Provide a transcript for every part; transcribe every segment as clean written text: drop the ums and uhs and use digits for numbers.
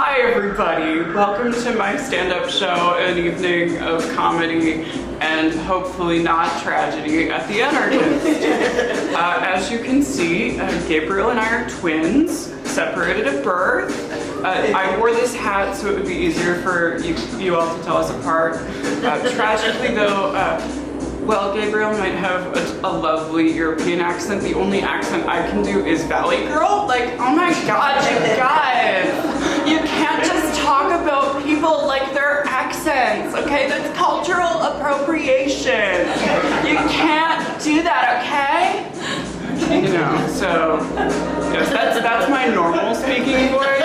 Hi everybody, welcome to my stand-up show, an evening of comedy and hopefully not tragedy at the Anarchist. As you can see, Gabriel and I are twins, separated at birth. I wore this hat so it would be easier for you all to tell us apart. Tragically though, well, Gabriel might have a lovely European accent. The only accent I can do is Valley Girl. Like, oh my God, you guys. You can't just talk about people like their accents, okay? That's cultural appropriation. You can't do that, okay? You know, so, yes, that's my normal speaking voice.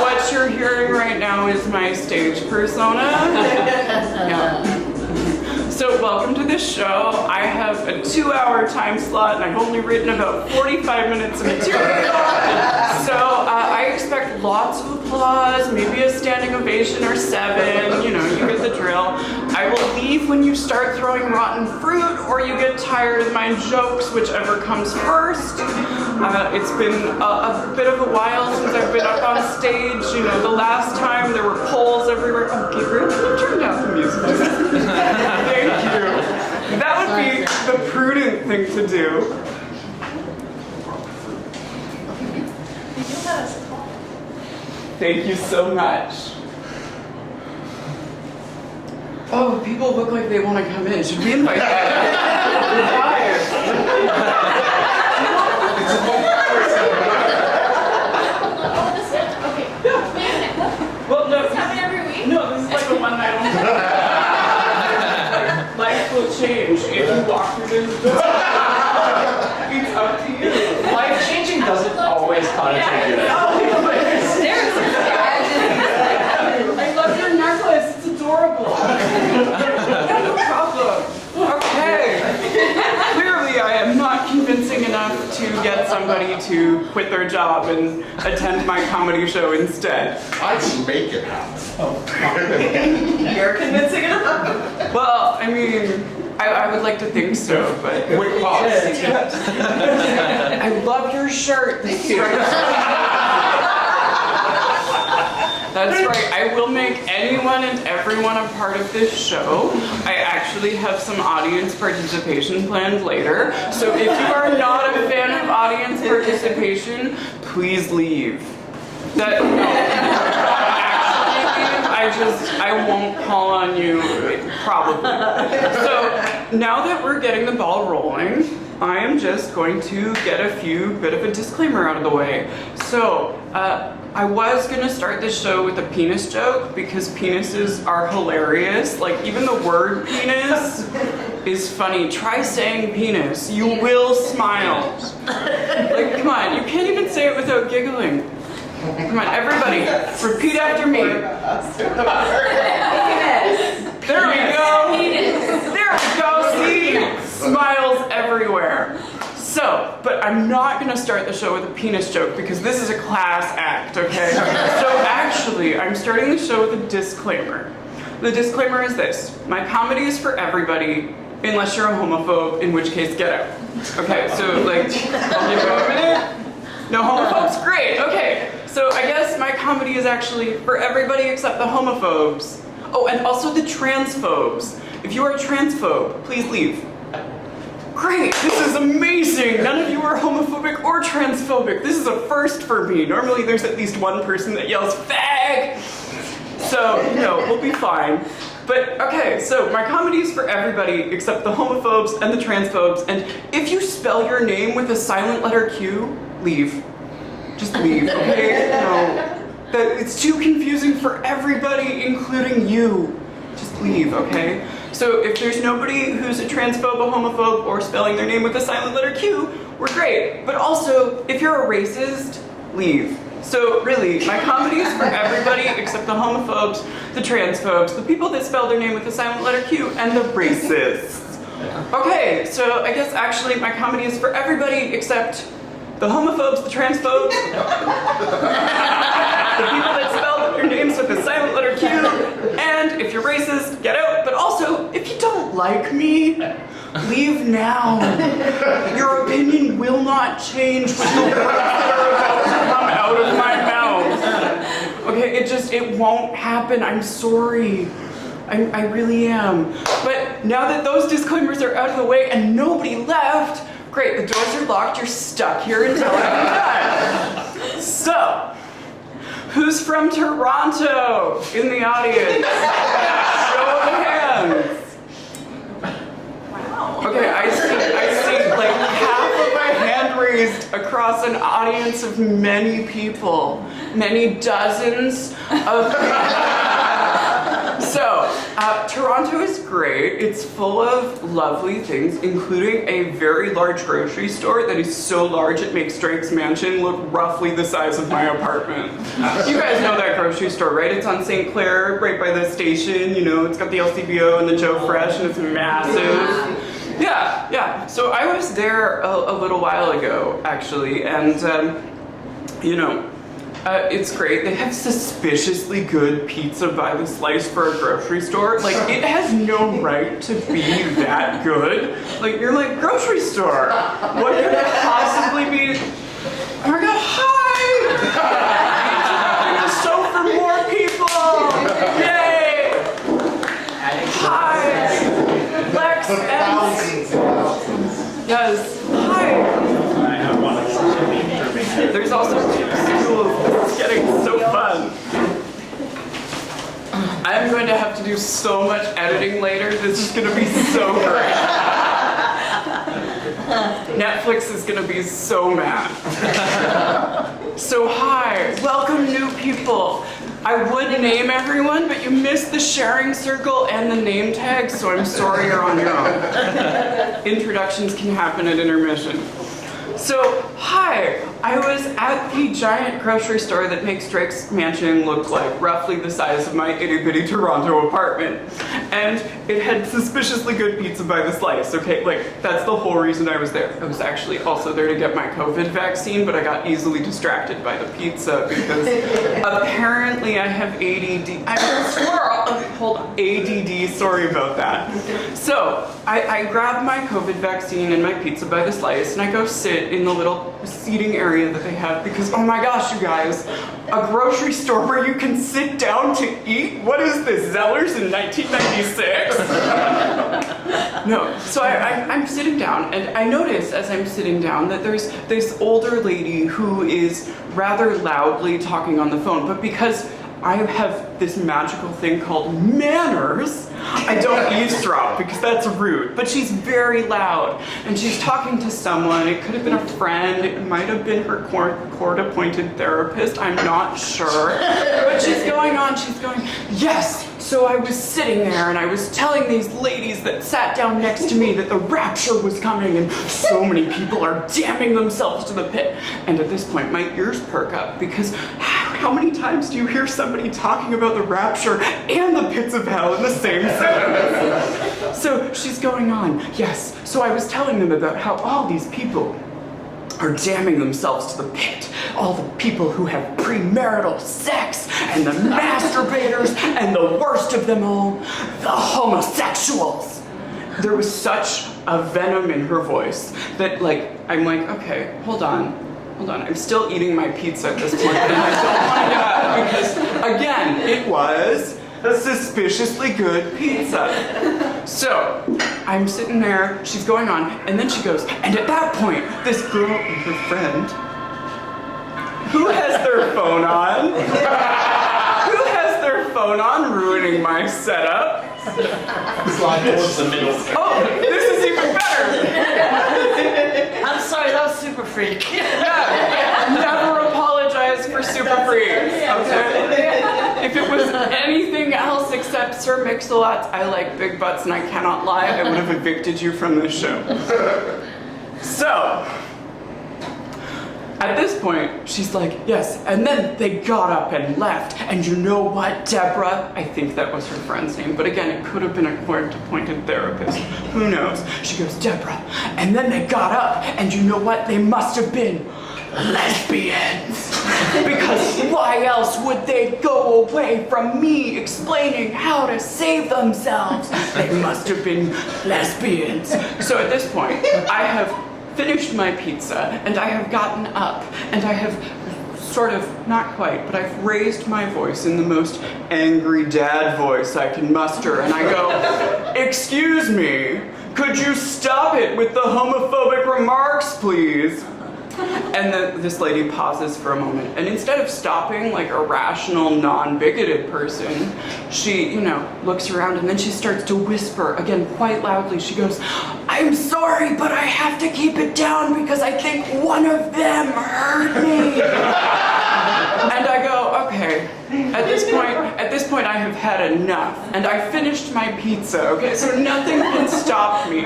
What you're hearing right now is my stage persona. Yeah. So welcome to this show. I have a 2-hour time slot and I've only written about 45 minutes of material. So I expect lots of applause, maybe a standing ovation or 7, you know, you get the drill. I will leave when you start throwing rotten fruit or you get tired of my jokes, whichever comes first. It's been a bit of a while since I've been up on stage. You know, the last time there were poles everywhere. Oh, Gabriel, can you turn down the music? Thank you. That would be the prudent thing to do. Thank you so much. Oh, people look like they want to come in. Should we invite them? Well, no. Does this happen every week? No, this is like a one night only. Life will change if you walk through this door. It's up to you. Life changing doesn't always connotate good. I love your necklace. It's adorable. No problem. Okay. Clearly, I am not convincing enough to get somebody to quit their job and attend my comedy show instead. I'd make it happen. You're convincing enough? Well, I mean, I would like to think so, but... Wait, pause. I love your shirt. Thank you. That's right, I will make anyone and everyone a part of this show. I actually have some audience participation planned later. So if you are not a fan of audience participation, please leave. That, no. Actually, I won't call on you, probably. So now that we're getting the ball rolling, I am just going to get a bit of a disclaimer out of the way. So, I was gonna start this show with a penis joke because penises are hilarious. Like, even the word penis is funny. Try saying penis. You will smile. Like, come on, you can't even say it without giggling. Come on, everybody, repeat after me. There we go. There we go, see? Smiles everywhere. So, but I'm not gonna start the show with a penis joke because this is a class act, okay? So actually, I'm starting the show with a disclaimer. The disclaimer is this: my comedy is for everybody, unless you're a homophobe, in which case, get out. Okay, so like, I'll give you a minute. No homophobes? Great, okay. So I guess my comedy is actually for everybody except the homophobes. Oh, and also the transphobes. If you are a transphobe, please leave. Great, this is amazing! None of you are homophobic or transphobic. This is a first for me. Normally there's at least one person that yells, fag! So, no, we'll be fine. But, okay, so my comedy is for everybody except the homophobes and the transphobes, and if you spell your name with a silent letter Q, leave. Just leave, okay? No. It's too confusing for everybody, including you. Just leave, okay? So if there's nobody who's a transphobe, a homophobe, or spelling their name with a silent letter Q, we're great. But also, if you're a racist, leave. So really, my comedy is for everybody except the homophobes, the transphobes, the people that spell their name with a silent letter Q, and the racists. Okay, so I guess actually my comedy is for everybody except the homophobes, the transphobes, the people that spell their names with a silent letter Q, and if you're racist, get out. But also, if you don't like me, leave now. Your opinion will not change with the words that are about to come out of my mouth. It won't happen. I'm sorry. I really am. But now that those disclaimers are out of the way and nobody left, great, the doors are locked, you're stuck here until I'm done. So, who's from Toronto in the audience? Show of hands. Wow. Okay, I see like half of my hand raised across an audience of many people, many dozens of people. So, Toronto is great. It's full of lovely things, including a very large grocery store that is so large it makes Drake's mansion look roughly the size of my apartment. You guys know that grocery store, right? It's on St. Clair, right by the station. You know, it's got the LCBO and the Joe Fresh, and it's massive. Yeah. So I was there a little while ago, actually, and it's great. They have suspiciously good pizza by the slice for a grocery store. Like, it has no right to be that good. Like, you're like, grocery store. What could it possibly be? Oh my god, hi! Pizza show for more people! Yay! Hi! Lex and... Yes, hi! I have one exception. There's also schools. It's getting so fun. I'm going to have to do so much editing later. This is going to be so great. Netflix is going to be so mad. So hi, welcome new people. I would name everyone, but you missed the sharing circle and the name tag, so I'm sorry you're on your own. Introductions can happen at intermission. So, hi, I was at the giant grocery store that makes Drake's mansion look like roughly the size of my itty-bitty Toronto apartment. And it had suspiciously good pizza by the slice, okay? Like, that's the whole reason I was there. I was actually also there to get my COVID vaccine, but I got easily distracted by the pizza because apparently I have ADD. Hold on. ADD, sorry about that. So, I grabbed my COVID vaccine and my pizza by the slice, and I go sit in the little seating area that they have because, oh my gosh, you guys, a grocery store where you can sit down to eat? What is this, Zellers in 1996? No, so I'm sitting down, and I notice as I'm sitting down that there's this older lady who is rather loudly talking on the phone, but because I have this magical thing called manners, I don't eavesdrop because that's rude, but she's very loud and she's talking to someone. It could have been a friend, it might have been her court-appointed therapist, I'm not sure. But she's going, yes, so I was sitting there and I was telling these ladies that sat down next to me that the rapture was coming and so many people are damning themselves to the pit. And at this point, my ears perk up because how many times do you hear somebody talking about the rapture and the pits of hell in the same sentence? So she's going on, yes, so I was telling them about how all these people are damning themselves to the pit. All the people who have premarital sex, and the masturbators, and the worst of them all, the homosexuals. There was such a venom in her voice that, I'm like, okay, hold on. I'm still eating my pizza at this point, and I don't want to do that because, again, it was a suspiciously good pizza. So, I'm sitting there, she's going on, and then she goes, and at that point, this girl and her friend, who has their phone on? Who has their phone on ruining my setup? Slide towards the middle. Oh, this is even better. I'm sorry, that was super freak. Yeah, never apologize for super freaks, okay? If it was anything else except Sir Mix-a-Lot's I like big butts and I cannot lie, I would have evicted you from this show. So, at this point, she's like, yes, and then they got up and left. And you know what, Deborah? I think that was her friend's name, but again, it could have been a court-appointed therapist. Who knows? She goes, Deborah. And then they got up, and you know what? They must have been lesbians. Because why else would they go away from me explaining how to save themselves? They must have been lesbians. So at this point, I have finished my pizza, and I have gotten up, and I have sort of, not quite, but I've raised my voice in the most angry dad voice I can muster, and I go, "Excuse me, could you stop it with the homophobic remarks, please?" And this lady pauses for a moment, and instead of stopping like a rational, non-bigoted person, she, looks around and then she starts to whisper, again, quite loudly. She goes, "I'm sorry, but I have to keep it down because I think one of them hurt me." And I go, okay, at this point I have had enough. And I finished my pizza, okay? So nothing can stop me.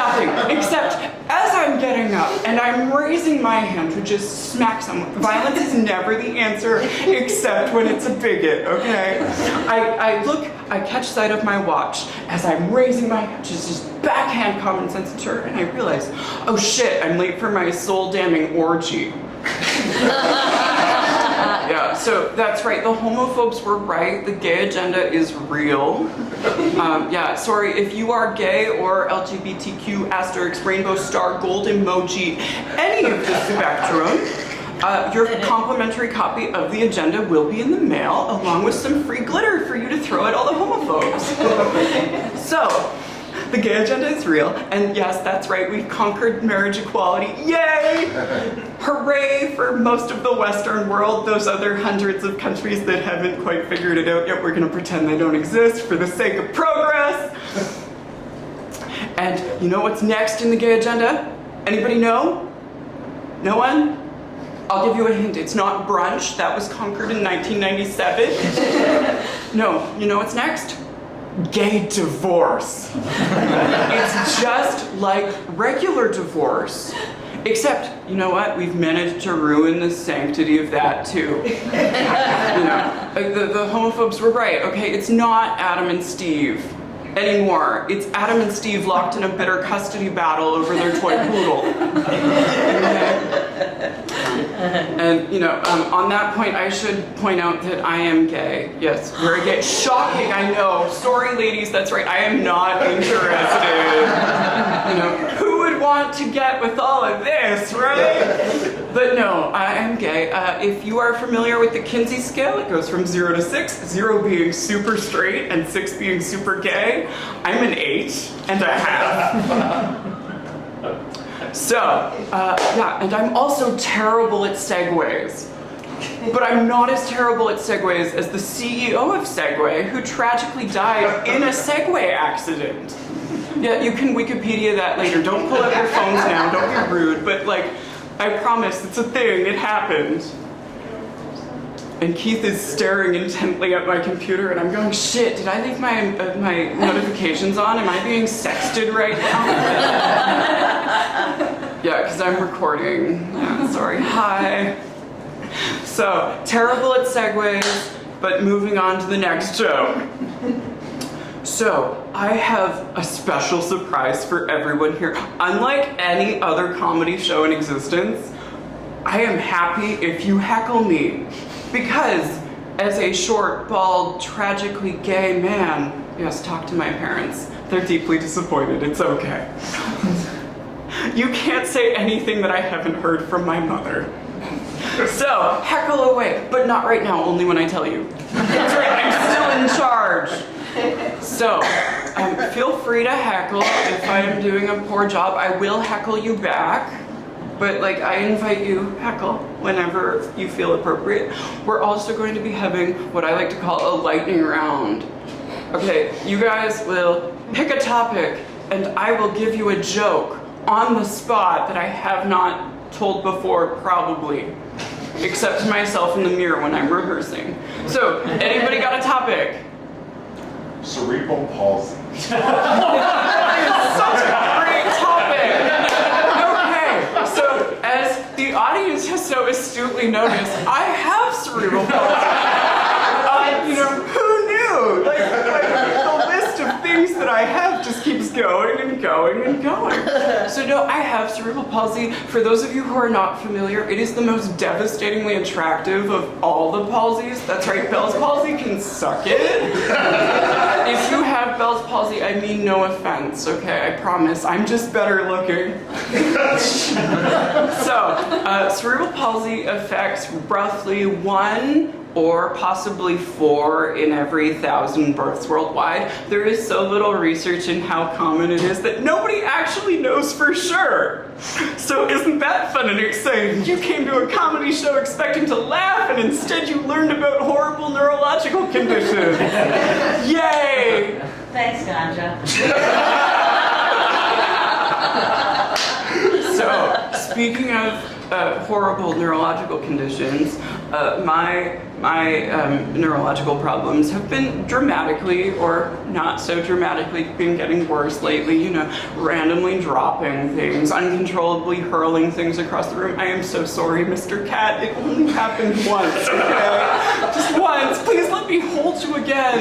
Nothing, except as I'm getting up and I'm raising my hand to just smack someone. Violence is never the answer, except when it's a bigot, okay? I catch sight of my watch as I'm raising my hand, just backhand common sense to her, and I realize, oh shit, I'm late for my soul-damning orgy. Yeah, so that's right, the homophobes were right, the gay agenda is real. Yeah, sorry, if you are gay or LGBTQ, asterisk, rainbow star, gold emoji, any of the spectrum, your complimentary copy of the agenda will be in the mail, along with some free glitter for you to throw at all the homophobes. So, the gay agenda is real, and yes, that's right, we've conquered marriage equality. Yay! Hooray for most of the Western world, those other hundreds of countries that haven't quite figured it out yet, we're gonna pretend they don't exist for the sake of progress. And you know what's next in the gay agenda? Anybody know? No one? I'll give you a hint, it's not brunch, that was conquered in 1997. No, you know what's next? Gay divorce. It's just like regular divorce. Except, you know what? We've managed to ruin the sanctity of that too. The homophobes were right, okay? It's not Adam and Steve anymore. It's Adam and Steve locked in a bitter custody battle over their toy poodle. And, on that point, I should point out that I am gay. Yes, very gay. Shocking, I know. Sorry, ladies, that's right. I am not interested. Who would want to get with all of this, right? But no, I am gay. If you are familiar with the Kinsey scale, it goes from 0 to 6, 0 being super straight and 6 being super gay. I'm an 8.5. So, and I'm also terrible at segues. But I'm not as terrible at segues as the CEO of Segway, who tragically died in a Segway accident. Yeah, you can Wikipedia that later. Don't pull out your phones now, don't be rude, but I promise, it's a thing, it happened. And Keith is staring intently at my computer, and I'm going, shit, did I leave my notifications on? Am I being sexted right now? Yeah, because I'm recording. Yeah, sorry. Hi. So, terrible at segues, but moving on to the next joke. So, I have a special surprise for everyone here. Unlike any other comedy show in existence, I am happy if you heckle me. Because, as a short, bald, tragically gay man, yes, talk to my parents. They're deeply disappointed, it's okay. You can't say anything that I haven't heard from my mother. So, heckle away, but not right now, only when I tell you. That's right, I'm still in charge. So, feel free to heckle. If I am doing a poor job, I will heckle you back. But I invite you, heckle, whenever you feel appropriate. We're also going to be having what I like to call a lightning round. Okay, you guys will pick a topic, and I will give you a joke on the spot that I have not told before, probably. Except to myself in the mirror when I'm rehearsing. So, anybody got a topic? Cerebral palsy. That is such a great topic! So, as the audience has so astutely noticed, I have cerebral palsy. Who knew? The list of things that I have just keeps going and going and going. So no, I have cerebral palsy. For those of you who are not familiar, it is the most devastatingly attractive of all the palsies. That's right, Bell's palsy can suck it. If you have Bell's palsy, I mean no offense, okay? I promise, I'm just better looking. So, cerebral palsy affects roughly 1 or possibly 4 in every 1,000 births worldwide. There is so little research in how common it is that nobody actually knows for sure. So isn't that fun and exciting? You came to a comedy show expecting to laugh and instead you learned about horrible neurological conditions. Yay! Thanks, Ganja. So, speaking of horrible neurological conditions, my neurological problems have been dramatically or not so dramatically been getting worse lately, you know, randomly dropping things, uncontrollably hurling things across the room. I am so sorry, Mr. Cat. It only happened once, okay? Just once. Please let me hold you again.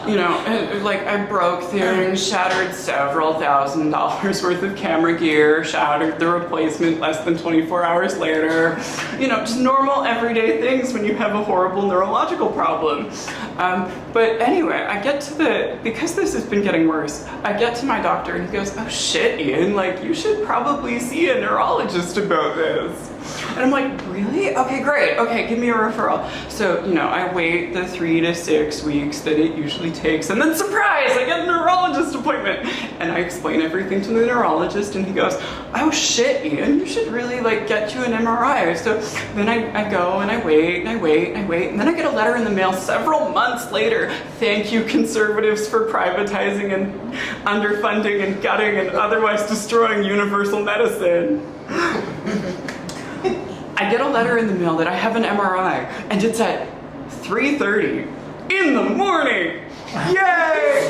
You know, like I broke things, shattered several $1,000s worth of camera gear, shattered the replacement less than 24 hours later. You know, just normal everyday things when you have a horrible neurological problem. But anyway, I get to because this has been getting worse, I get to my doctor and he goes, oh shit, Ian, like you should probably see a neurologist about this. And I'm like, really? Okay, great. Okay, give me a referral. So, you know, I wait the 3 to 6 weeks that it usually takes, and then surprise, I get a neurologist appointment. And I explain everything to the neurologist, and he goes, oh shit, Ian, you should really like get you an MRI. So then I go and I wait and I wait and I wait, and then I get a letter in the mail several months later. Thank you, conservatives, for privatizing and underfunding and gutting and otherwise destroying universal medicine. I get a letter in the mail that I have an MRI, and it's at 3:30 in the morning. Yay!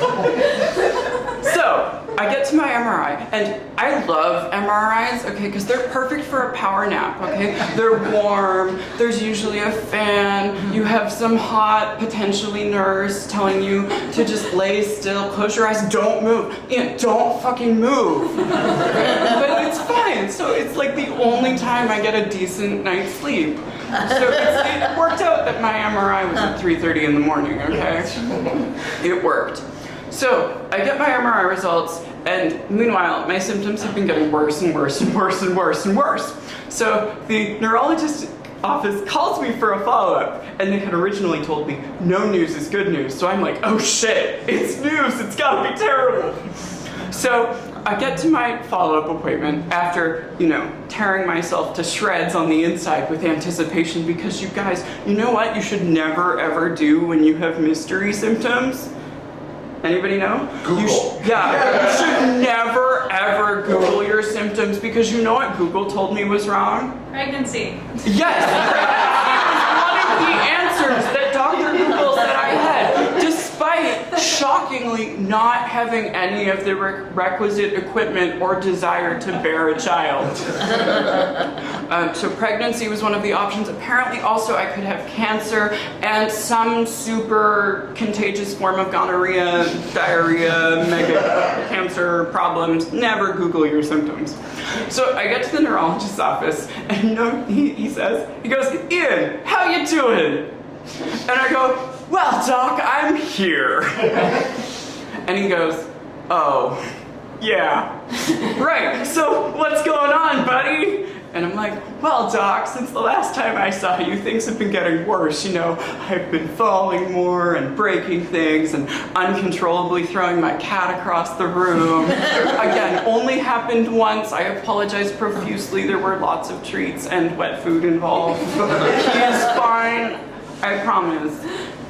So, I get to my MRI, and I love MRIs, okay, because they're perfect for a power nap, okay? They're warm, there's usually a fan, you have some hot, potentially nurse telling you to just lay still, close your eyes, don't move. Yeah, don't fucking move. But it's fine, so it's like the only time I get a decent night's sleep. So it worked out that my MRI was at 3:30 in the morning, okay? It worked. So I get my MRI results, and meanwhile, my symptoms have been getting worse and worse and worse and worse and worse. So the neurologist office calls me for a follow-up, and they had originally told me no news is good news. So I'm like, oh shit, it's news, it's gotta be terrible. So I get to my follow-up appointment after, you know, tearing myself to shreds on the inside with anticipation, because you guys, you know what you should never ever do when you have mystery symptoms? Anybody know? Google. You should never ever Google your symptoms, because you know what Google told me was wrong? Pregnancy. Yes! It was one of the answers that Dr. Google said I had, despite shockingly not having any of the requisite equipment or desire to bear a child. So pregnancy was one of the options. Apparently also I could have cancer and some super contagious form of gonorrhea, diarrhea, mega cancer problems. Never Google your symptoms. So I get to the neurologist's office, and you know, he goes, Ian, how you doing? And I go, well, doc, I'm here. And he goes, oh, yeah, right, so what's going on, buddy? And I'm like, well, doc, since the last time I saw you, things have been getting worse. You know, I've been falling more and breaking things and uncontrollably throwing my cat across the room. Again, only happened once. I apologize profusely. There were lots of treats and wet food involved. He's fine, I promise.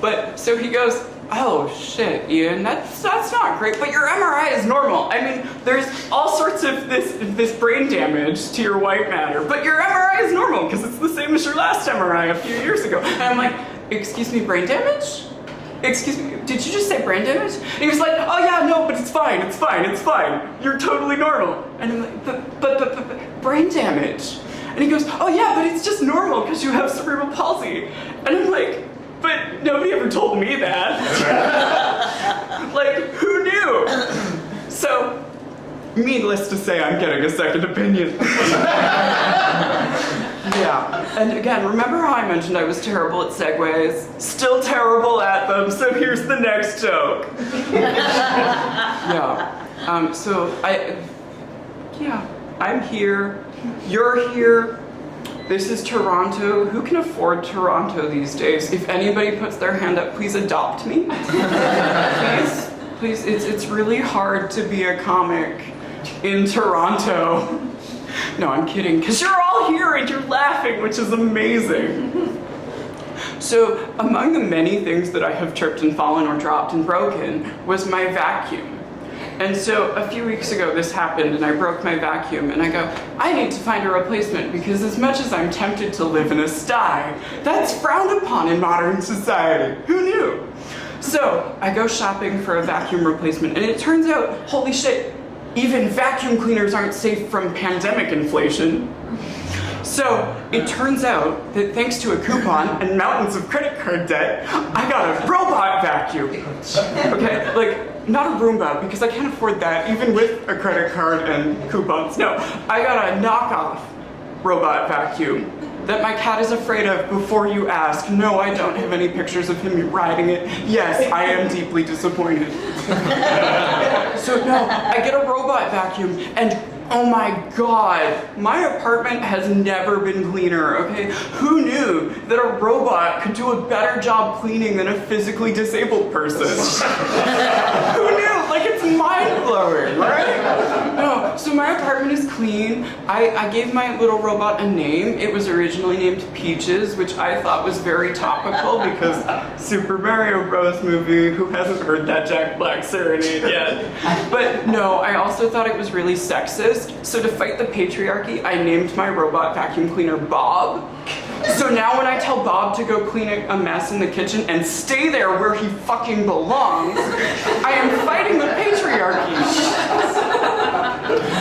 But so he goes, oh shit, Ian, that's not great, but your MRI is normal. I mean, there's all sorts of this brain damage to your white matter, but your MRI is normal because it's the same as your last MRI a few years ago. And I'm like, excuse me, brain damage? Excuse me, did you just say brain damage? And he was like, oh yeah, no, but it's fine, it's fine, it's fine. You're totally normal. And I'm like, but brain damage. And he goes, oh yeah, but it's just normal because you have cerebral palsy. And I'm like, but nobody ever told me that. Like, who knew? So, needless to say, I'm getting a second opinion. Yeah, and again, remember how I mentioned I was terrible at segues? Still terrible at them, so here's the next joke. I'm here, you're here. This is Toronto. Who can afford Toronto these days? If anybody puts their hand up, please adopt me. Please, it's really hard to be a comic in Toronto. No, I'm kidding, because you're all here and you're laughing, which is amazing. So, among the many things that I have tripped and fallen or dropped and broken was my vacuum. And so a few weeks ago this happened and I broke my vacuum and I go, I need to find a replacement because as much as I'm tempted to live in a sty, that's frowned upon in modern society. Who knew? So I go shopping for a vacuum replacement and it turns out, holy shit, even vacuum cleaners aren't safe from pandemic inflation. So it turns out that thanks to a coupon and mountains of credit card debt, I got a robot vacuum. Okay, like not a Roomba because I can't afford that even with a credit card and coupons. No, I got a knockoff robot vacuum that my cat is afraid of before you ask. No, I don't have any pictures of him riding it. Yes, I am deeply disappointed. So no, I get a robot vacuum and oh my God, my apartment has never been cleaner, okay? Who knew that a robot could do a better job cleaning than a physically disabled person? Who knew? Like, it's mind-blowing, right? No, so my apartment is clean. I gave my little robot a name. It was originally named Peaches, which I thought was very topical because Super Mario Bros. Movie, who hasn't heard that Jack Black serenade yet? But no, I also thought it was really sexist. So to fight the patriarchy, I named my robot vacuum cleaner Bob. So now when I tell Bob to go clean a mess in the kitchen and stay there where he fucking belongs, I am fighting the patriarchy.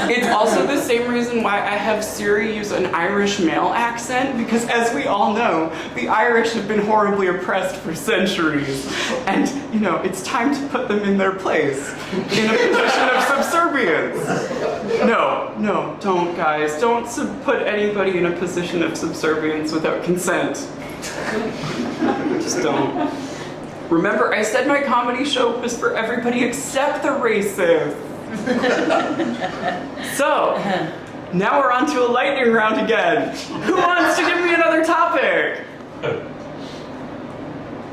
It's also the same reason why I have Siri use an Irish male accent, because as we all know, the Irish have been horribly oppressed for centuries. And, you know, it's time to put them in their place, in a position of subservience. No, don't, guys. Don't put anybody in a position of subservience without consent. Just don't. Remember, I said my comedy show was for everybody except the racist. So, now we're on to a lightning round again. Who wants to give me another topic?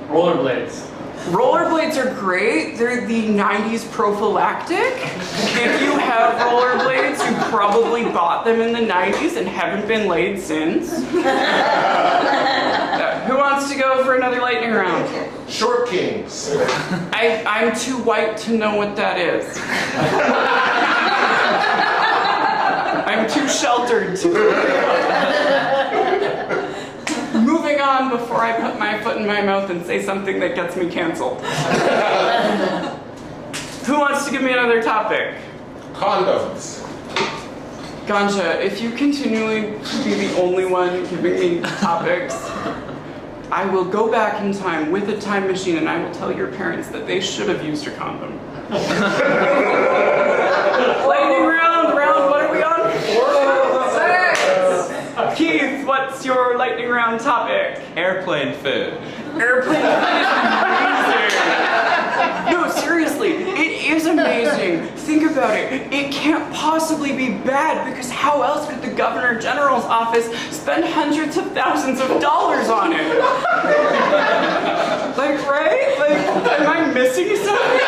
Rollerblades. Rollerblades are great. They're the 90s prophylactic. If you have rollerblades, you probably bought them in the 90s and haven't been laid since. Who wants to go for another lightning round? Short kings. I'm too white to know what that is. I'm too sheltered to. Moving on before I put my foot in my mouth and say something that gets me canceled. Who wants to give me another topic? Condoms. Ganja, if you continually be the only one giving me topics, I will go back in time with a time machine and I will tell your parents that they should have used a condom. Lightning round, what are we on? 4, 6. Keith, what's your lightning round topic? Airplane food. Airplane food is amazing. No, seriously, it is amazing. Think about it. It can't possibly be bad because how else could the Governor General's office spend hundreds of thousands of dollars on it? Like, right? Like, am I missing something?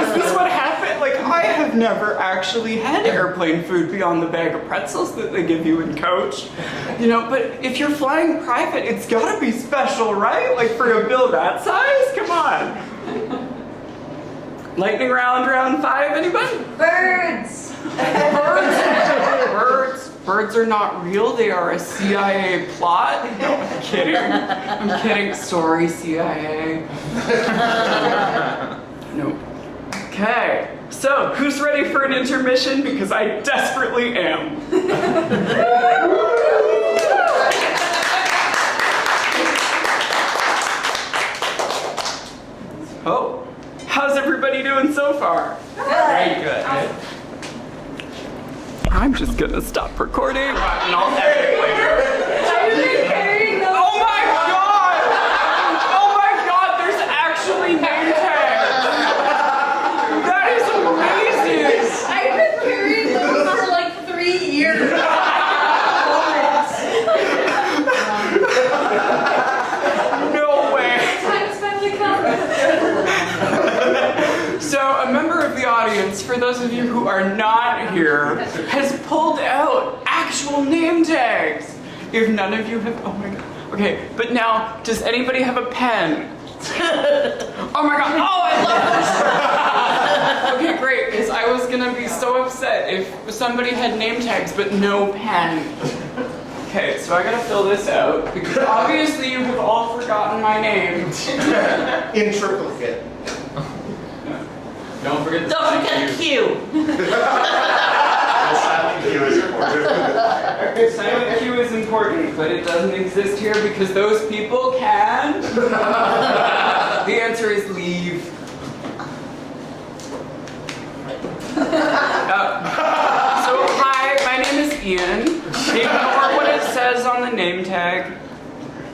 Is this what happened? Like, I have never actually had airplane food beyond the bag of pretzels that they give you in coach. You know, but if you're flying private, it's gotta be special, right? Like, for a bill that size? Come on. Lightning round, round 5, anybody? Birds. Birds are not real. They are a CIA plot. No, I'm kidding. I'm kidding. Sorry, CIA. No. Okay. So, who's ready for an intermission? Because I desperately am. Oh. How's everybody doing so far? Very good. I'm just gonna stop recording and I'll edit it later. Oh my god! Oh my god, there's actually name tags! That is amazing! I've been carrying those for like 3 years. No way! Time's finally come. So a member of the audience, for those of you who are not here, has pulled out actual name tags. If none of you have, oh my god. Okay, but now, does anybody have a pen? Oh my god, oh I love this! Okay, great, because I was gonna be so upset if somebody had name tags but no pen. Okay, so I gotta fill this out, because obviously you have all forgotten my name. In triplicate. Don't forget the Don't forget the Q. silent Q is important, but it doesn't exist here because those people can. The answer is leave. So hi, my name is Ian. Ignore what it says on the name tag.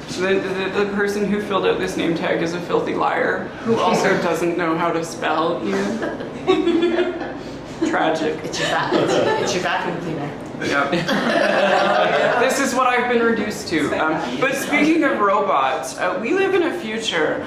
The person who filled out this name tag is a filthy liar who also doesn't know how to spell Ian. Tragic. It's your vacuum cleaner. Yep. This is what I've been reduced to. But speaking of robots, we live in a future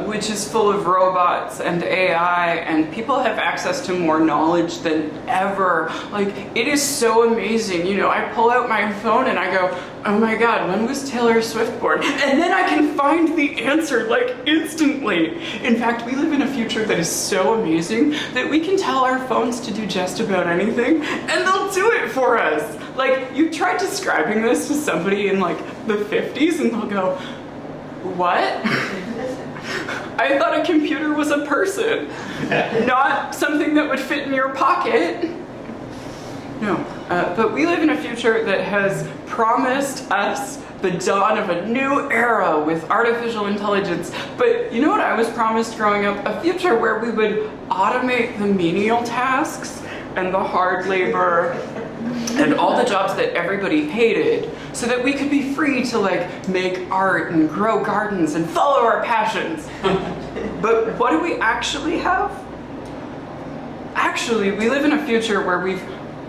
which is full of robots and AI, and people have access to more knowledge than ever. Like, it is so amazing. You know, I pull out my phone and I go, oh my god, when was Taylor Swift born? And then I can find the answer, like, instantly. In fact, we live in a future that is so amazing that we can tell our phones to do just about anything, and they'll do it for us. Like, you try describing this to somebody in, like, the 50s, and they'll go, what? I thought a computer was a person, not something that would fit in your pocket. No, but we live in a future that has promised us the dawn of a new era with artificial intelligence. But you know what I was promised growing up? A future where we would automate the menial tasks and the hard labor and all the jobs that everybody hated, so that we could be free to, like, make art and grow gardens and follow our passions. But what do we actually have? Actually, we live in a future where we've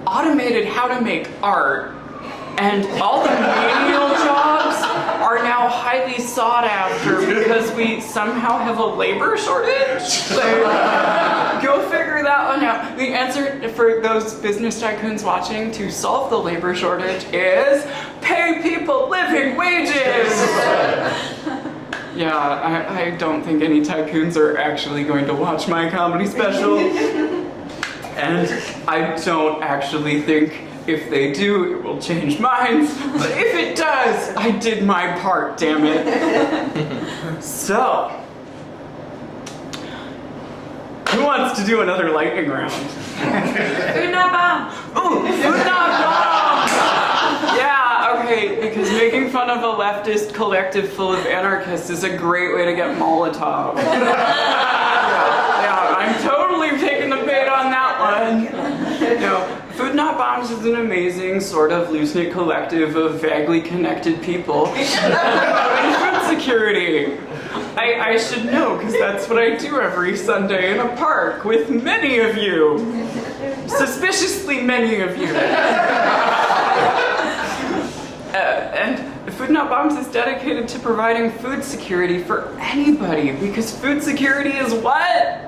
automated how to make art, and all the menial jobs are now highly sought after because we somehow have a labor shortage. Like, go figure that one out. The answer for those business tycoons watching to solve the labor shortage is pay people living wages. Yeah, I don't think any tycoons are actually going to watch my comedy special. And I don't actually think if they do, it will change minds. But if it does, I did my part, damn it. So, who wants to do another lightning round? Food not bomb. Ooh, food not bomb! Yeah, okay, because making fun of a leftist collective full of anarchists is a great way to get Molotov. Yeah, I'm totally taking the bait on that one. No, Food Not Bombs is an amazing sort of loose-knit collective of vaguely connected people in food security. I should know, because that's what I do every Sunday in a park with many of you. Suspiciously many of you. And Food Not Bombs is dedicated to providing food security for anybody, because food security is what?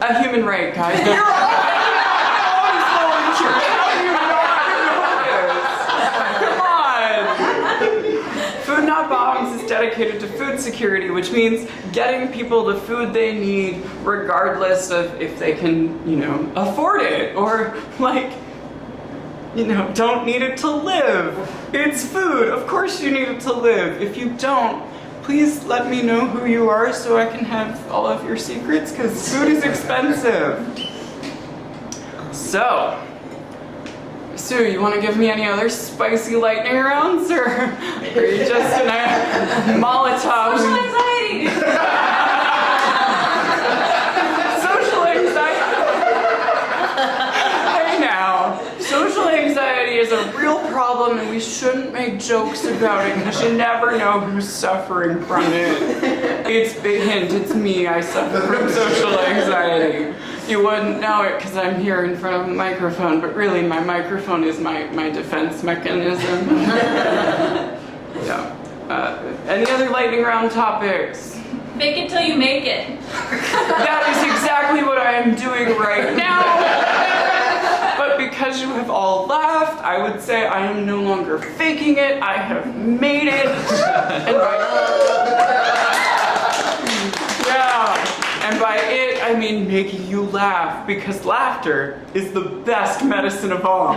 A human right, guys. You're always volunteering. How do you not know this? Come on. Food Not Bombs is dedicated to food security, which means getting people the food they need regardless of if they can, you know, afford it or, like, you know, don't need it to live. It's food. Of course you need it to live. If you don't, please let me know who you are so I can have all of your secrets, because food is expensive. So, Sue, you want to give me any other spicy lightning rounds, or are you just gonna Molotov? Social anxiety. Social anxiety. problem and we shouldn't make jokes about it because you never know who's suffering from it. Big hint, it's me. I suffer from social anxiety. You wouldn't know it because I'm here in front of a microphone, but really my microphone is my defense mechanism. Yeah. Any other lightning round topics? Fake it till you make it. That is exactly what I am doing right now. But because you have all laughed, I would say I am no longer faking it. I have made it. And by it, I mean making you laugh, because laughter is the best medicine of all,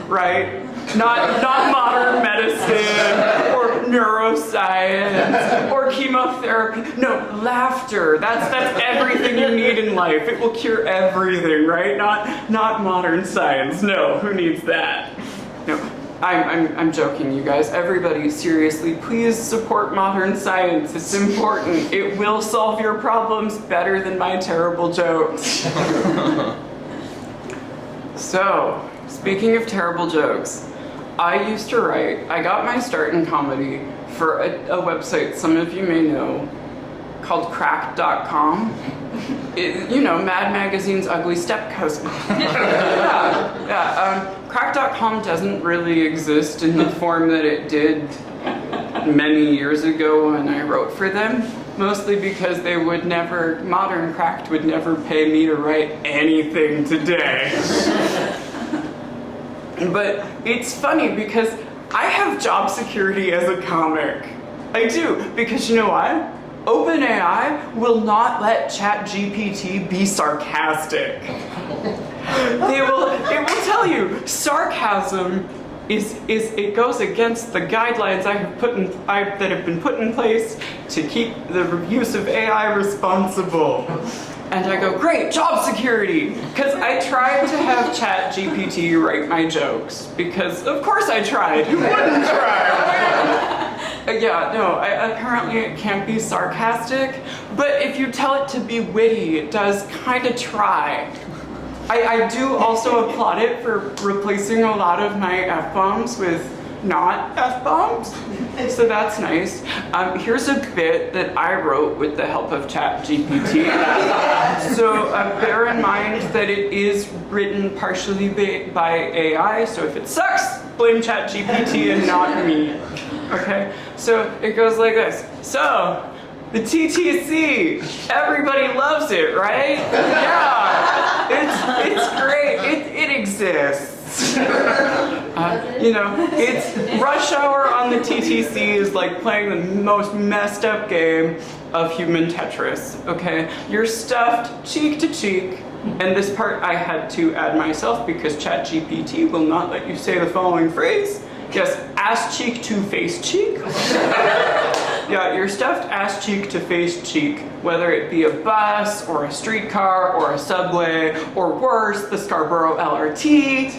right? Not modern medicine or neuroscience or chemotherapy. No, laughter. That's everything you need in life. It will cure everything, right? Not modern science. No, who needs that? No, I'm joking, you guys. Everybody, seriously, please support modern science. It's important. It will solve your problems better than my terrible jokes. So, speaking of terrible jokes, I used to write. I got my start in comedy for a website some of you may know called cracked.com. Mad Magazine's ugly step-cousin. Cracked.com doesn't really exist in the form that it did many years ago when I wrote for them, mostly because modern Cracked would never pay me to write anything today. But it's funny because I have job security as a comic. I do, because you know why? OpenAI will not let ChatGPT be sarcastic. It will tell you sarcasm it goes against the guidelines that have been put in place to keep the use of AI responsible. And I go, great, job security! Because I tried to have ChatGPT write my jokes. Because, of course I tried. Who wouldn't try? Apparently it can't be sarcastic. But if you tell it to be witty, it does kind of try. I do also applaud it for replacing a lot of my F-bombs with not F-bombs. So that's nice. Here's a bit that I wrote with the help of ChatGPT. So bear in mind that it is written partially by AI, so if it sucks, blame ChatGPT and not me. Okay? So it goes like this. So, the TTC, everybody loves it, right? Yeah, it's great, it exists. It's rush hour on the TTC is like playing the most messed up game of human Tetris, okay? You're stuffed cheek to cheek, and this part I had to add myself because ChatGPT will not let you say the following phrase. Yes, ass cheek to face cheek. Yeah, you're stuffed ass cheek to face cheek, whether it be a bus or a streetcar or a subway or worse, the Scarborough LRT.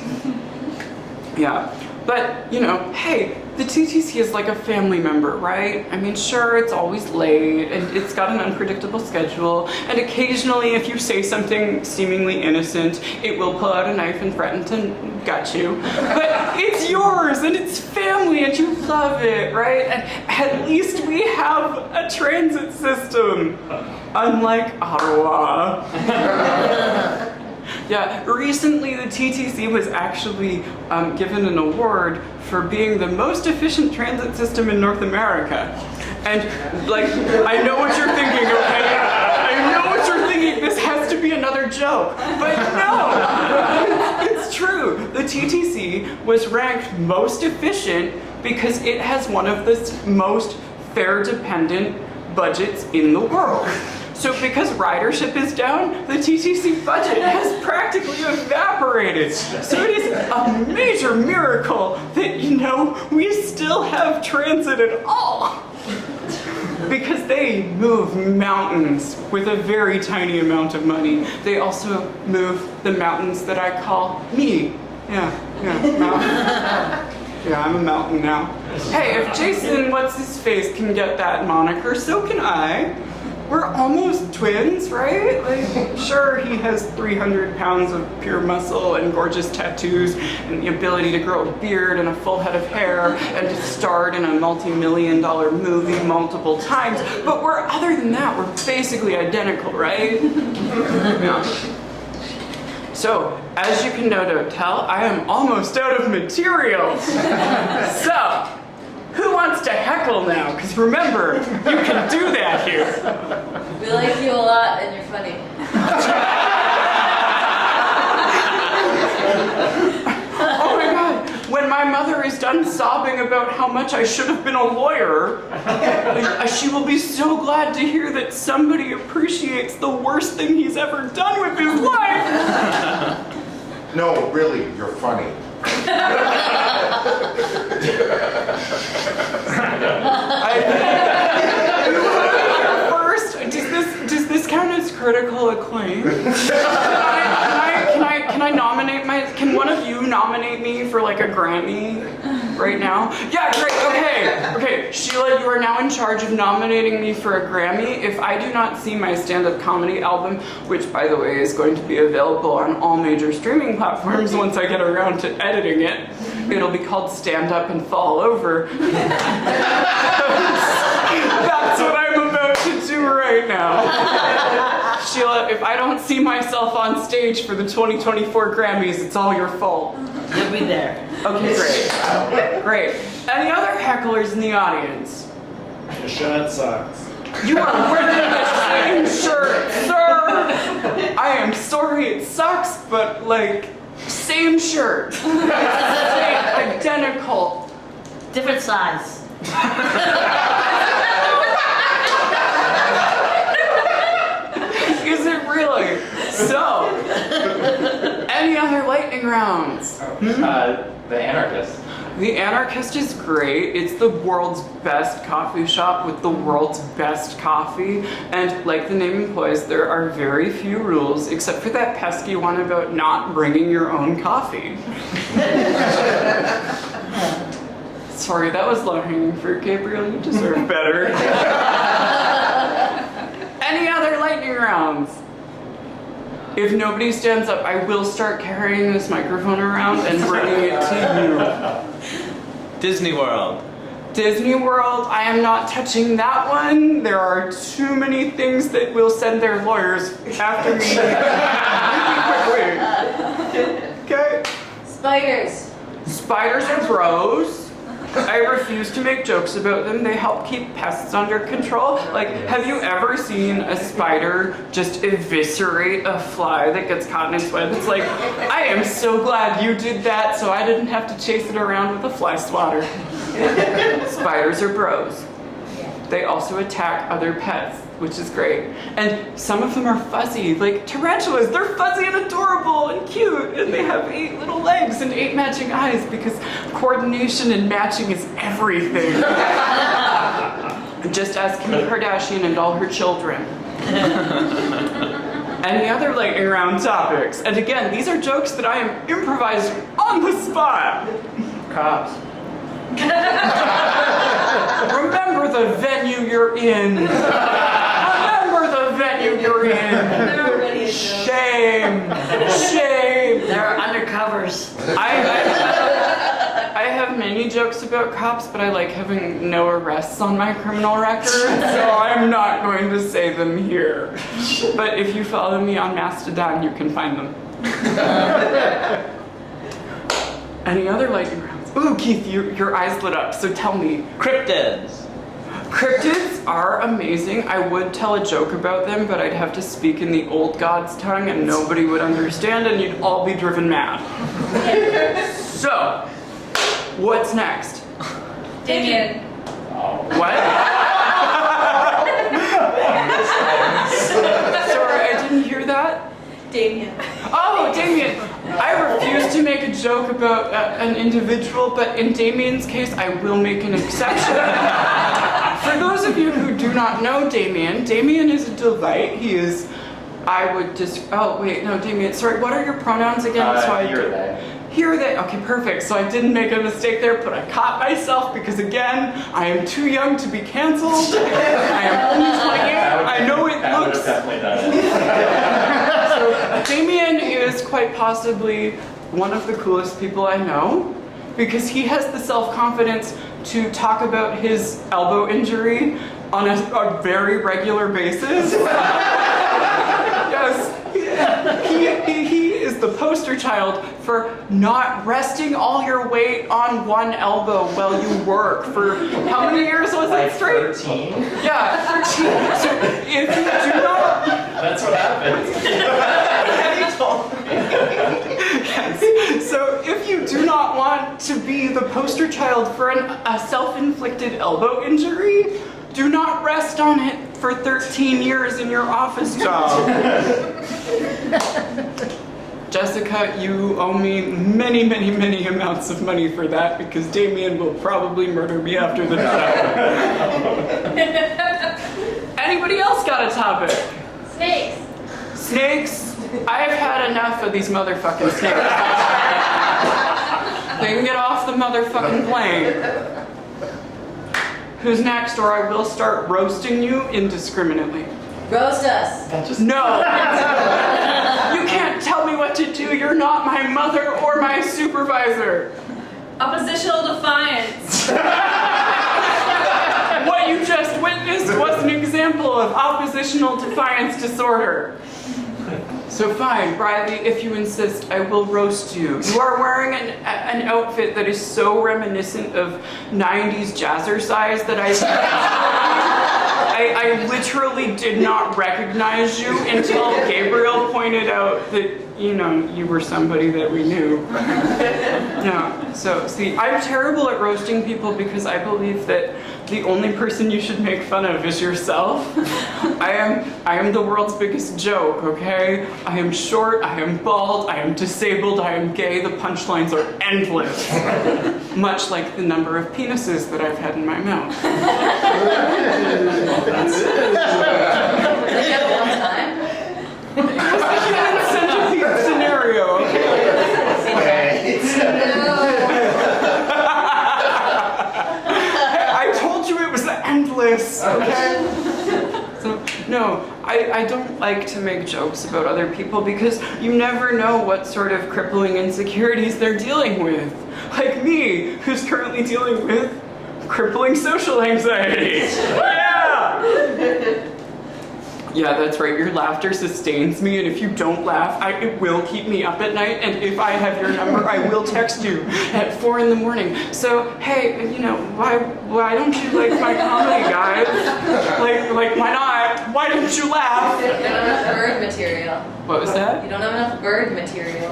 Yeah, but hey, the TTC is like a family member, right? I mean, sure, it's always late and it's got an unpredictable schedule, and occasionally if you say something seemingly innocent, it will pull out a knife and threaten to gut you. But it's yours and it's family and you love it, right? And at least we have a transit system, unlike Ottawa. Yeah, recently the TTC was actually given an award for being the most efficient transit system in North America. And I know what you're thinking, okay? I know what you're thinking, this has to be another joke. But no, it's true. The TTC was ranked most efficient because it has one of the most fare-dependent budgets in the world. So because ridership is down, the TTC budget has practically evaporated. So it is a major miracle that, we still have transit at all. Because they move mountains with a very tiny amount of money. They also move the mountains that I call me. Yeah, mountain. Yeah, I'm a mountain now. Hey, if Jason, what's-his-face, can get that moniker, so can I. we're almost twins, right? Like, sure, he has 300 pounds of pure muscle and gorgeous tattoos and the ability to grow a beard and a full head of hair and to starred in a multi-million-dollar movie multiple times. But other than that, we're basically identical, right? Yeah. So, as you can no doubt tell, I am almost out of material. So, who wants to heckle now? Because remember, you can do that here. We like you a lot and you're funny. Oh my God, when my mother is done sobbing about how much I should have been a lawyer, she will be so glad to hear that somebody appreciates the worst thing he's ever done with his life. No, really, you're funny. First, does this count as critical acclaim? Can I nominate can one of you nominate me for like a Grammy right now? Yeah, great, okay, Sheila, you are now in charge of nominating me for a Grammy. If I do not see my stand-up comedy album, which by the way is going to be available on all major streaming platforms once I get around to editing it, it'll be called Stand Up and Fall Over. That's what I'm about to do right now. Sheila, if I don't see myself on stage for the 2024 Grammys, it's all your fault. You'll be there. Okay, great. Any other hecklers in the audience? Your shirt sucks. You are wearing the same shirt, sir! I am sorry it sucks, but like, same shirt. Same, identical. Different size. Is it really? So, any other lightning rounds? The Anarchist. The Anarchist is great. It's the world's best coffee shop with the world's best coffee. And like the name implies, there are very few rules, except for that pesky one about not bringing your own coffee. Sorry, that was low-hanging fruit, Gabriel. You deserve better. Any other lightning rounds? If nobody stands up, I will start carrying this microphone around and bringing it to Disney World. you. Disney World, I am not touching that one. There are too many things that will send their lawyers after me really quickly. Okay? Spiders. Spiders are bros. I refuse to make jokes about them. They help keep pests under control. Like, have you ever seen a spider just eviscerate a fly that gets caught in its web? It's like, I am so glad you did that so I didn't have to chase it around with a fly swatter. Spiders are bros. They also attack other pets, which is great. And some of them are fuzzy, like tarantulas. They're fuzzy and adorable and cute, and they have 8 little legs and 8 matching eyes because coordination and matching is everything. Just ask Kim Kardashian and all her children. Any other lightning round topics? And again, these are jokes that I am improvising on the spot. Cops. Remember the venue you're in. Remember the venue you're in. They're already a joke. Shame. They're undercovers. I have many jokes about cops, but I like having no arrests on my criminal record, so I'm not going to say them here. But if you follow me on Mastodon, you can find them. Any other lightning rounds? Ooh, Keith, your eyes lit up, so tell me. Cryptids. Cryptids are amazing. I would tell a joke about them, but I'd have to speak in the old god's tongue and nobody would understand and you'd all be driven mad. So, what's next? Damien. What? Sorry, I didn't hear that. Damien. Oh, Damien! I refuse to make a joke about an individual, but in Damien's case, I will make an exception. For those of you who do not know Damien is a delight. He is, I would just, oh wait, no, Damien, sorry, what are your pronouns again? You're they. hear that. Okay, perfect. So I didn't make a mistake there, but I caught myself because again, I am too young to be canceled. I am only 28. I know it That would looks. have definitely done it. So Damien is quite possibly one of the coolest people I know because he has the self-confidence to talk about his elbow injury on a very regular basis. Yes, he is the poster child for not resting all your weight on one elbow while you work for how many years was it straight? 13? Yeah, 13. So if you do not, That's what happens. yes. So if you do not want to be the poster child for a self-inflicted elbow injury, do not rest on it for 13 years in your office job. Jessica, you owe me many, many, many amounts of money for that because Damien will probably murder me after the show. Anybody else got a topic? Snakes. Snakes? I've had enough of these motherfucking snakes. They can get off the motherfucking plane. Who's next, or I will start roasting you indiscriminately. Roast us. No! You can't tell me what to do. You're not my mother or my supervisor. Oppositional defiance. What you just witnessed was an example of oppositional defiance disorder. So fine, Briley, if you insist, I will roast you. You are wearing an outfit that is so reminiscent of 90s jazzercise that I literally did not recognize you until Gabriel pointed out that, you know, you were somebody that we knew. No, so see, I'm terrible at roasting people because I believe that the only person you should make fun of is yourself. I am the world's biggest joke, okay? I am short, I am bald, I am disabled, I am gay. The punchlines are endless. Much like the number of penises that I've had in my mouth. Like at one time. It was a human centipede scenario, okay? I told you it was endless, okay? So, no, I don't like to make jokes about other people because you never know what sort of crippling insecurities they're dealing with. Like me, who's currently dealing with crippling social anxiety. Yeah! Yeah, that's right. Your laughter sustains me, and if you don't laugh, it will keep me up at night. And if I have your number, I will text you at 4 in the morning. So, hey, you know, why don't you like my comedy, guys? Like, why not? Why don't you laugh? You don't have enough bird material. What was that? You don't have enough bird material.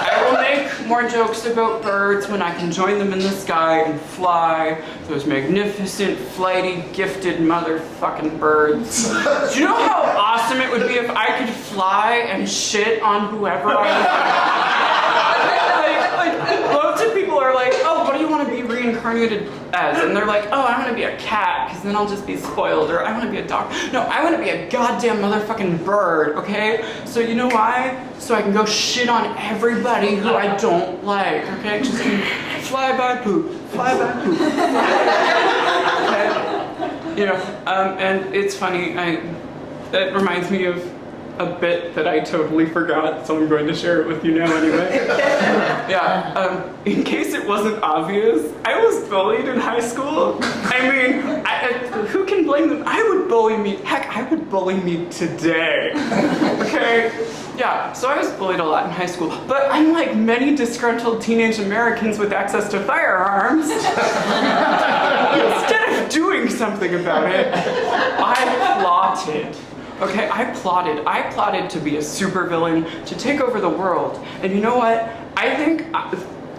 I will make more jokes about birds when I can join them in the sky and fly. Those magnificent, flighty, gifted motherfucking birds. Do you know how awesome it would be if I could fly and shit on whoever I like, loads of people are like, oh, what do you want to be reincarnated as? And they're like, oh, I want to be a cat, because then I'll just be spoiled, or I want to be a dog. No, I want to be a goddamn motherfucking bird, okay? So you know why? So I can go shit on everybody who I don't like, okay? Just fly by poop, fly by poop. Okay? You know, and it's funny, that reminds me of a bit that I totally forgot, so I'm going to share it with you now anyway. Yeah, in case it wasn't obvious, I was bullied in high school. I mean, who can blame them? I would bully me, heck, I would bully me today, okay? Yeah, so I was bullied a lot in high school, but unlike many disgruntled teenage Americans with access to firearms, instead of doing something about it, I plotted. Okay, I plotted to be a supervillain, to take over the world. And you know what? I think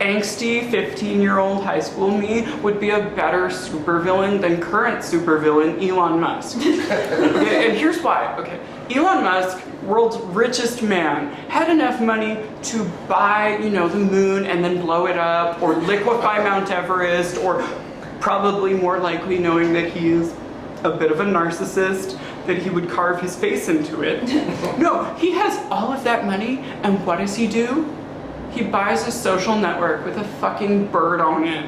angsty 15-year-old high school me would be a better supervillain than current supervillain Elon Musk. Okay, and here's why. Okay, Elon Musk, world's richest man, had enough money to buy, you know, the moon and then blow it up, or liquefy Mount Everest, or probably more likely knowing that he is a bit of a narcissist, that he would carve his face into it. No, he has all of that money, and what does he do? He buys a social network with a fucking bird on it.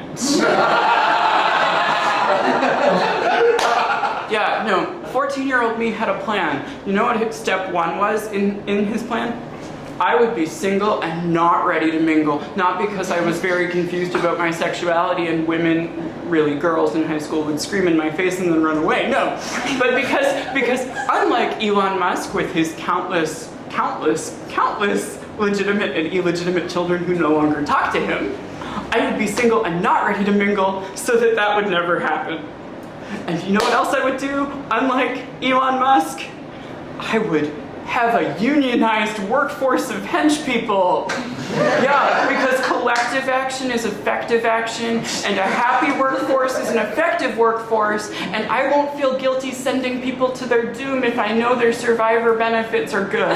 Yeah, no, 14-year-old me had a plan. You know what step 1 was in his plan? I would be single and not ready to mingle. Not because I was very confused about my sexuality and women, really girls in high school, would scream in my face and then run away. No, but because unlike Elon Musk with his countless legitimate and illegitimate children who no longer talk to him, I would be single and not ready to mingle so that would never happen. And you know what else I would do? Unlike Elon Musk, I would have a unionized workforce of hench people. Yeah, because collective action is effective action, and a happy workforce is an effective workforce, and I won't feel guilty sending people to their doom if I know their survivor benefits are good.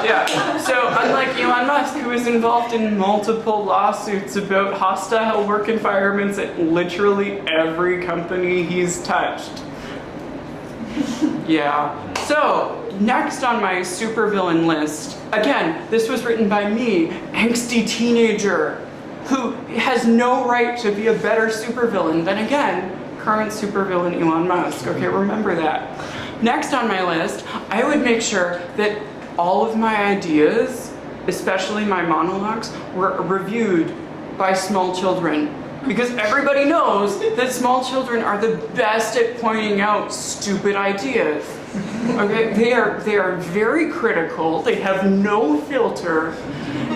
Yeah, so unlike Elon Musk, who is involved in multiple lawsuits about hostile work environments at literally every company he's touched. Yeah, so next on my supervillain list, again, this was written by me, angsty teenager, who has no right to be a better supervillain than, again, current supervillain Elon Musk. Okay, remember that. Next on my list, I would make sure that all of my ideas, especially my monologues, were reviewed by small children. Because everybody knows that small children are the best at pointing out stupid ideas. Okay, they are very critical, they have no filter,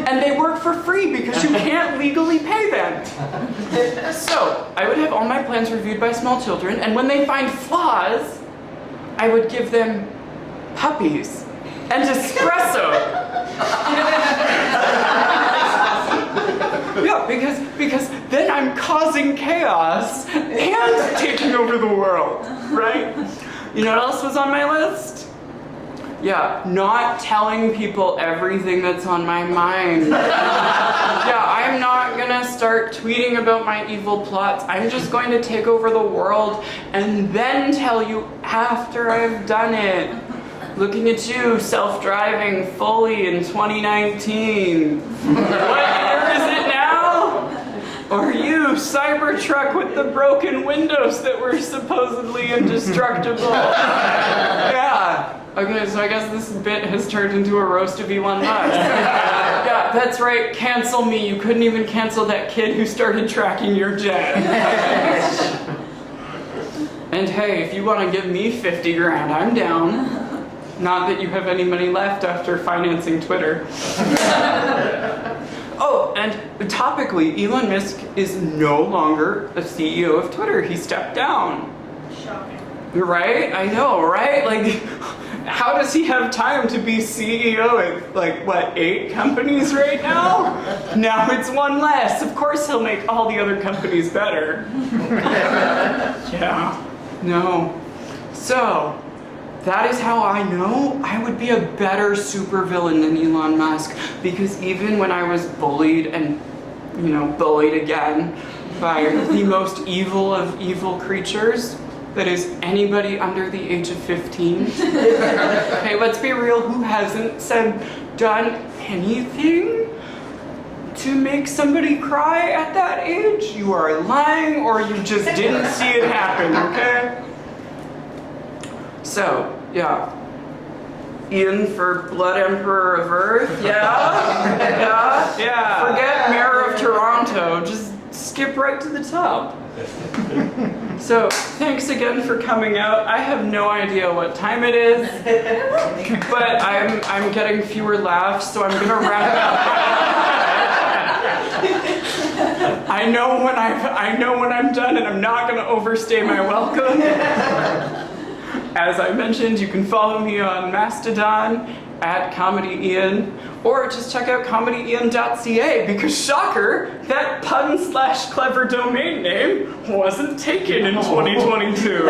and they work for free because you can't legally pay them. So, I would have all my plans reviewed by small children, and when they find flaws, I would give them puppies and espresso. Yeah, because then I'm causing chaos and taking over the world, right? You know what else was on my list? Yeah, not telling people everything that's on my mind. Yeah, I'm not gonna start tweeting about my evil plots. I'm just going to take over the world and then tell you after I've done it. Looking at you, self-driving fully in 2019. What year is it now? Or you, Cybertruck with the broken windows that were supposedly indestructible. Yeah. Okay, so I guess this bit has turned into a roast of Elon Musk. Yeah, that's right, cancel me. You couldn't even cancel that kid who started tracking your jet. And hey, if you want to give me 50 grand, I'm down. Not that you have any money left after financing Twitter. Oh, and topically, Elon Musk is no longer a CEO of Twitter. He stepped down. Shocking. Right? I know, right? Like, how does he have time to be CEO at, like, what, 8 companies right now? Now it's 1 less. Of course he'll make all the other companies better. Yeah. No. So, that is how I know I would be a better supervillain than Elon Musk, because even when I was bullied and, bullied again by the most evil of evil creatures, that is anybody under the age of 15. Okay, let's be real, who hasn't done anything to make somebody cry at that age? You are lying or you just didn't see it happen, okay? So, yeah. Ian for Blood Emperor of Earth, yeah. Forget Mayor of Toronto, just skip right to the top. So, thanks again for coming out. I have no idea what time it is, but I'm getting fewer laughs, so I'm gonna wrap up. I know when I'm done, and I'm not gonna overstay my welcome. As I mentioned, you can follow me on Mastodon at ComedyIan, or just check out comedyian.ca, because shocker, that pun/clever domain name wasn't taken in 2022.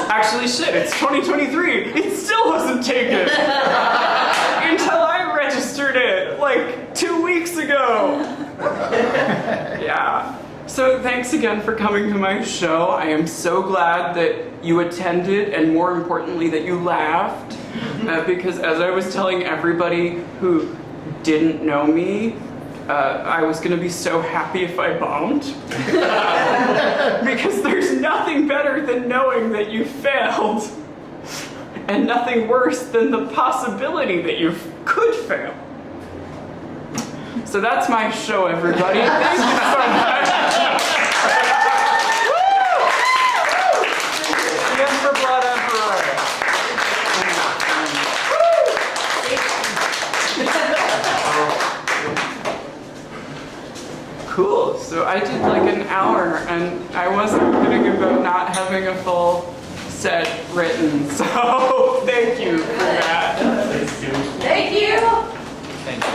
Actually, shit, it's 2023. It still wasn't taken until I registered it like 2 weeks ago. Yeah. So thanks again for coming to my show. I am so glad that you attended and more importantly that you laughed because as I was telling everybody who didn't know me, I was gonna be so happy if I bombed. Because there's nothing better than knowing that you failed and nothing worse than the possibility that you could fail. So that's my show, everybody. Thank you so much. Again for Blood Emperor. Cool. So I did like an hour, and I wasn't kidding about not having a full set written. So thank you for that. Thank you.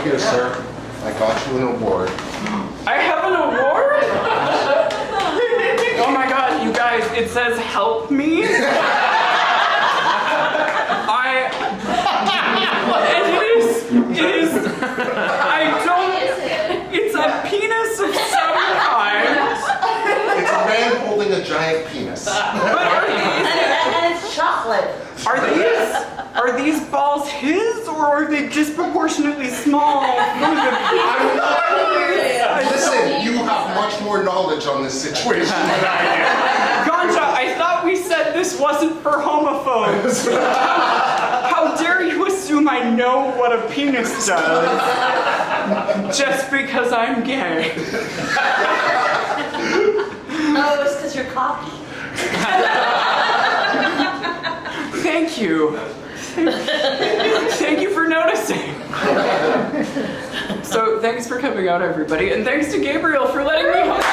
Here, sir. I got you an award. I have an award? Oh my god, you guys, it says help me. It is, it's a penis of some kind. It's a man holding a giant penis. But And it's chocolate. are these balls his or are they disproportionately small for the Listen, you have much more knowledge on this situation than I Ganja, I thought we said this wasn't for homophobes. How dare you assume I know what a penis does just because I'm gay? No, it's because you're cocky. Thank you. Thank you for noticing. So thanks for coming out, everybody, and thanks to Gabriel for letting me host